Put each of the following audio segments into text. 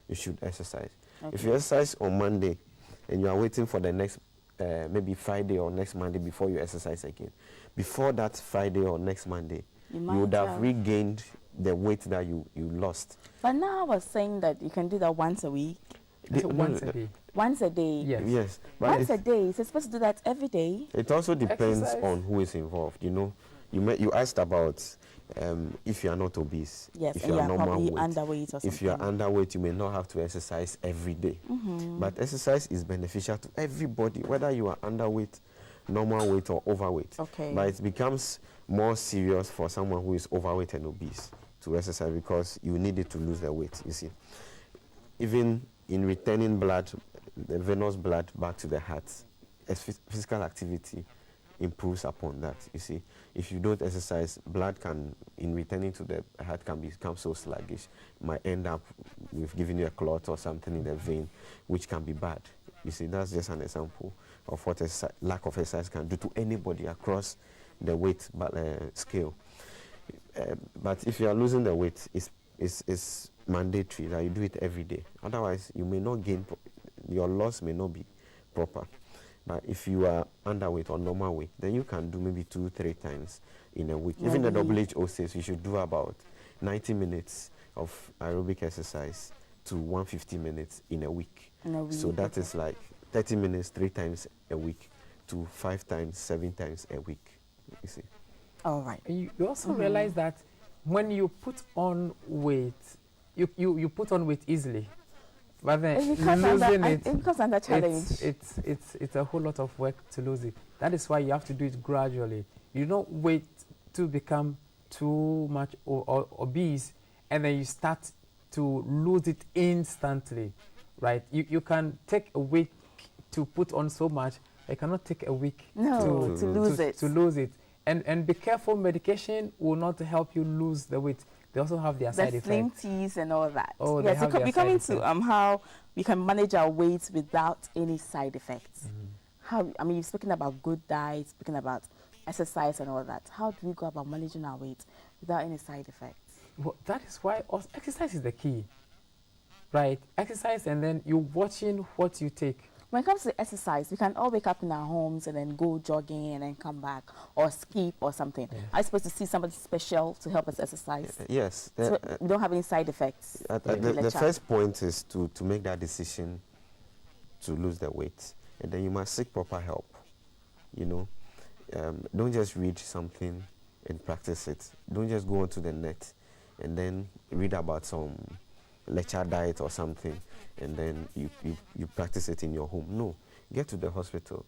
you should exercise. Okay. If you exercise on Monday and you are waiting for the next maybe Friday or next Monday before you exercise again, before that Friday or next Monday, you would have regained the weight that you lost. But now I was saying that you can do that once a week. Once a day. Once a day. Yes. Yes. But Once a day. So you're supposed to do that every day. It also depends Exercise. on who is involved. You know, you asked about if you are not obese. Yes, if and you are normal probably weight. underweight or something. If you are underweight, you may not have to exercise every day. But exercise is beneficial to everybody, whether you are underweight, normal weight, or overweight. Okay. But it becomes more serious for someone who is overweight and obese to exercise because you need it to lose the weight, you see. Even in returning blood, the venous blood back to the heart, physical activity improves upon that, you see. If you don't exercise, blood can, in returning to the heart, can become so sluggish. Might end up with giving you a clot or something in the vein, which can be bad. You see, that's just an example of what lack of exercise can do to anybody across the weight scale. But if you are losing the weight, it's mandatory that you do it every day. Otherwise, you may not gain, your loss may not be proper. But if you are underweight or normal weight, then you can do maybe 2-3 times in a week. Even the WHO says you should do about 90 minutes of aerobic exercise to 150 minutes in a week. So that is like 30 minutes 3 times a week to 5 times, 7 times a week, you see. All right. And you also realize that when you put on weight, you put on weight easily. But then losing it becomes under challenge. It's a whole lot of work to lose it. That is why you have to do it gradually. You don't wait to become too much or obese and then you start to lose it instantly, right? You can take a week to put on so much. You cannot take a week to lose it. And be careful, medication will not help you lose the weight. They also have their side effects. Slim teas and all that. Oh, yes, we come into how we can manage our weight without any side effects. How, I mean, you've spoken about good diet, speaking about exercise and all that. How do we go about managing our weight without any side effects? Well, that is why exercise is the key, right? Exercise, and then you're watching what you take. When it comes to exercise, we can all wake up in our homes and then go jogging and then come back or skip or something. Yeah. Are you supposed to see somebody special to help us exercise? Yes. So we don't have any side effects. The first point is to make that decision to lose the weight. And then you must seek proper help. You know, don't just read something and practice it. Don't just go onto the net and then read about some lecture diet or something and then you practice it in your home. No, get to the hospital.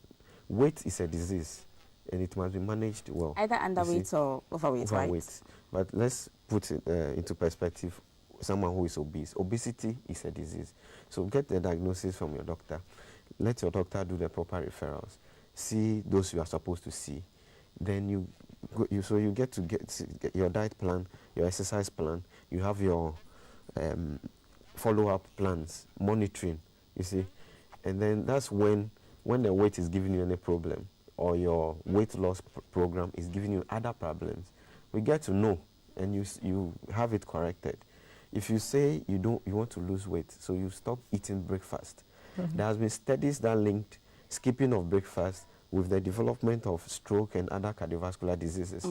Weight is a disease and it must be managed well. Either underweight or overweight, right? But let's put it into perspective, someone who is obese. Obesity is a disease. So get the diagnosis from your doctor. Let your doctor do the proper referrals. See those you are supposed to see. Then you get to get your diet plan, your exercise plan. You have your follow-up plans, monitoring, you see. And then that's when the weight is giving you any problem or your weight loss program is giving you other problems, we get to know and you have it corrected. If you say you want to lose weight, so you stop eating breakfast. There has been studies that linked skipping of breakfast with the development of stroke and other cardiovascular diseases.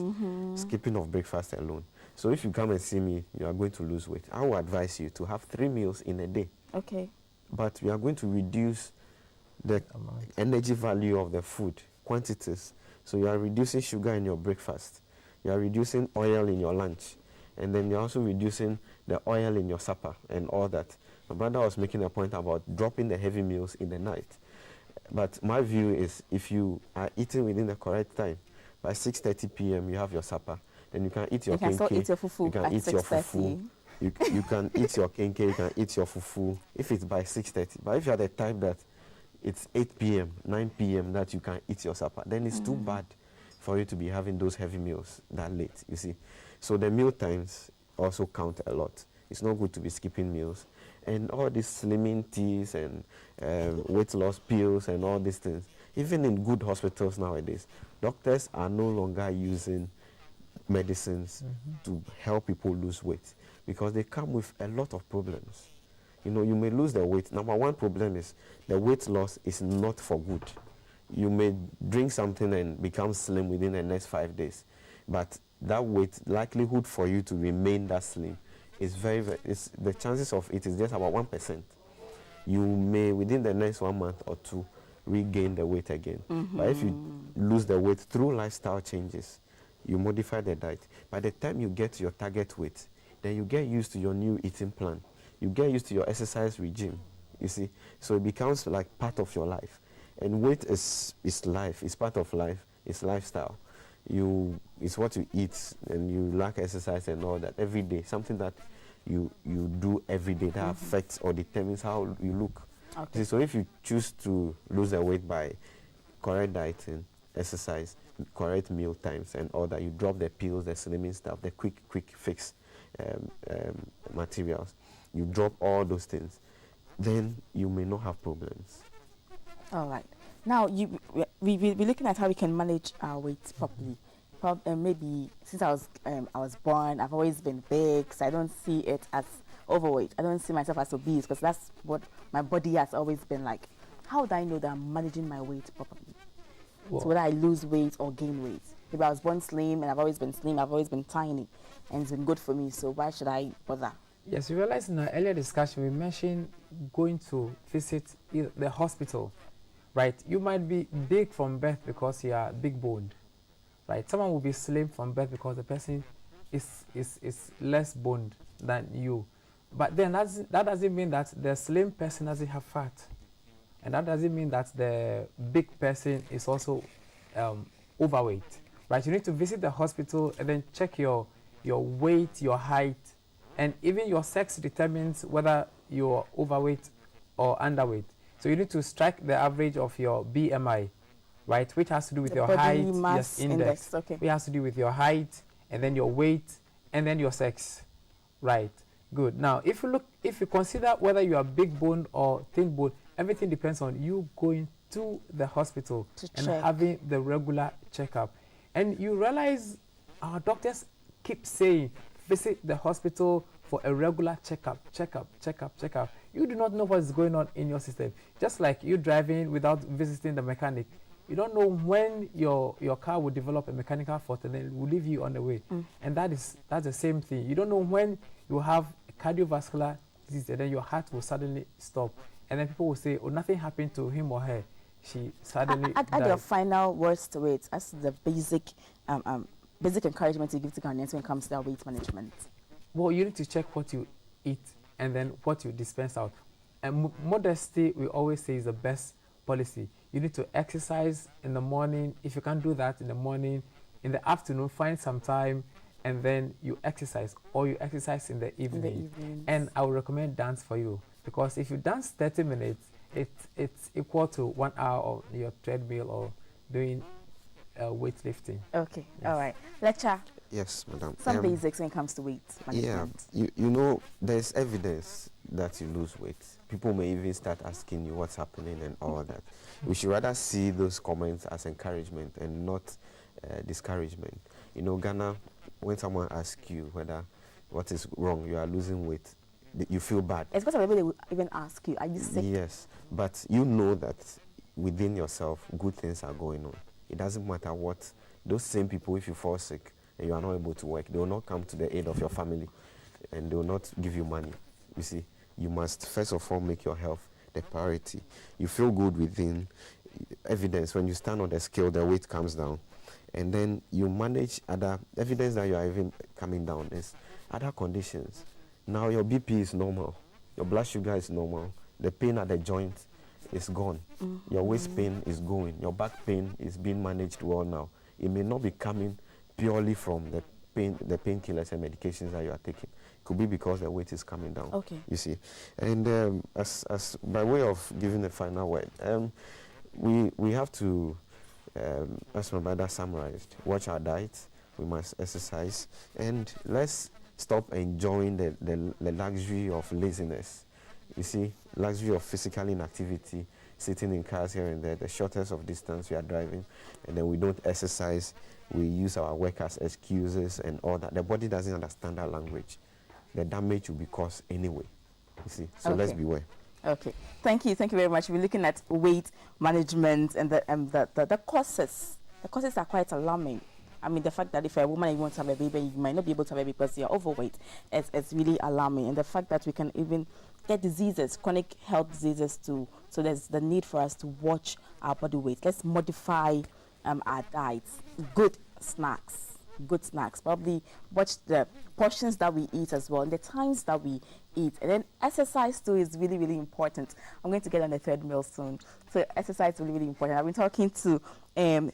Skipping of breakfast alone. So if you come and see me, you are going to lose weight. I will advise you to have 3 meals in a day. Okay. But we are going to reduce the energy value of the food, quantities. So you are reducing sugar in your breakfast. You are reducing oil in your lunch. And then you're also reducing the oil in your supper and all that. My brother was making a point about dropping the heavy meals in the night. But my view is if you are eating within the correct time, by 6:30 p.m. you have your supper. Then you can eat your kenke, you can eat your fufu, you can eat your kenke, you can eat your fufu, if it's by 6:30. But if you are the type that it's 8 p.m., 9 p.m. that you can eat your supper, then it's too bad for you to be having those heavy meals that late, you see. So the meal times also count a lot. It's not good to be skipping meals. And all these slimming teas and weight loss pills and all these things, even in good hospitals nowadays, doctors are no longer using medicines to help people lose weight because they come with a lot of problems. You know, you may lose the weight. Number one problem is the weight loss is not for good. You may drink something and become slim within the next 5 days, but that weight, likelihood for you to remain that slim is the chances of it is just about 1%. You may within the next 1 month or two regain the weight again. But if you lose the weight through lifestyle changes, you modify the diet, by the time you get to your target weight, then you get used to your new eating plan. You get used to your exercise regime, you see. So it becomes like part of your life. And weight is life, it's part of life, it's lifestyle. It's what you eat, and you lack exercise and all that every day, something that you do every day that affects or determines how you look. Okay. So if you choose to lose the weight by correct dieting, exercise, correct meal times and all that, you drop the pills, the slimming stuff, the quick fix materials, you drop all those things, then you may not have problems. All right. Now, we're looking at how we can manage our weight properly. Maybe since I was born, I've always been big, so I don't see it as overweight. I don't see myself as obese because that's what my body has always been like. How do I know that I'm managing my weight properly? Well, So whether I lose weight or gain weight. Maybe I was born slim and I've always been slim, I've always been tiny, and it's been good for me, so why should I bother? yes, you realize in our earlier discussion we mentioned going to visit the hospital, right? You might be big from birth because you are big boned, right? Someone will be slim from birth because the person is less boned than you. But then that doesn't mean that the slim person doesn't have fat. And that doesn't mean that the big person is also overweight, right? You need to visit the hospital and then check your weight, your height, and even your sex determines whether you're overweight or underweight. So you need to strike the average of your BMI, right? Which has to do with The your body height, mass yes, index. Okay. Which has to do with your height, and then your weight, and then your sex, right? Good. Now, if you consider whether you are big boned or thin boned, everything depends on you going to the hospital and having the regular checkup. And you realize our doctors keep saying, visit the hospital for a regular checkup. You do not know what is going on in your system. Just like you driving without visiting the mechanic. You don't know when your car will develop a mechanical fault and then it will leave you on the way. And that's the same thing. You don't know when you have cardiovascular disease and then your heart will suddenly stop. And then people will say, oh, nothing happened to him or her. She suddenly died. Add your final words to it as the basic encouragement you give to Ghanaians when it comes to their weight management. Well, you need to check what you eat and then what you dispense out. And modesty, we always say, is the best policy. You need to exercise in the morning. If you can't do that in the morning, in the afternoon, find some time and then you exercise, or you exercise in the evening. And I would recommend dance for you, because if you dance 30 minutes, it's equal to 1 hour of your treadmill or doing weightlifting. Okay, yes. All right. Lecture. Yes, madam. Some basics when it comes to weight management. Yeah, you know, there's evidence that you lose weight. People may even start asking you what's happening and all that. We should rather see those comments as encouragement and not discouragement. You know, Ghana, when someone asks you what is wrong, you are losing weight, you feel bad. It's because maybe they will even ask you, are you sick? Yes, but you know that within yourself, good things are going on. It doesn't matter what. Those same people, if you fall sick and you are not able to work, they will not come to the aid of your family and they will not give you money. You see, you must first of all make your health the priority. You feel good within. Evidence, when you stand on the scale, the weight comes down. And then you manage other evidence that you are even coming down is other conditions. Now your BP is normal, your blood sugar is normal, the pain at the joint is gone, your waist pain is going, your back pain is being managed well now. It may not be coming purely from the painkillers and medications that you are taking. It could be because the weight is coming down. Okay. You see, and as by way of giving a final word, we have to, as my brother summarized, watch our diet. We must exercise, and let's stop enjoying the luxury of laziness. You see, luxury of physical inactivity, sitting in cars here and there, the shortest of distance we are driving, and then we don't exercise. We use our work as excuses and all that. The body doesn't understand that language. The damage will be caused anyway. You see, so let's beware. Okay, thank you very much. We're looking at weight management and the causes. The causes are quite alarming. I mean, the fact that if a woman you want to have a baby, you might not be able to have a baby because you're overweight, it's really alarming. And the fact that we can even get diseases, chronic health diseases too. So there's the need for us to watch our body weight. Let's modify our diets. Good snacks. Probably watch the portions that we eat as well and the times that we eat. And then exercise too is really, really important. I'm going to get on the third meal soon. So exercise is really, really important. I've been talking to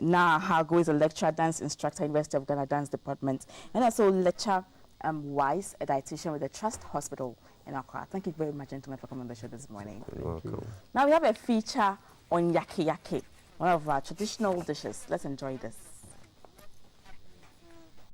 Na Hago, is a lecturer, dance instructor, University of Ghana Dance Department, and also lecturer Wise, a dietitian with the Trust Hospital in Accra. Thank you very much, gentlemen, for coming on the show this morning. You're welcome. Now we have a feature on yake yake, one of our traditional dishes. Let's enjoy this.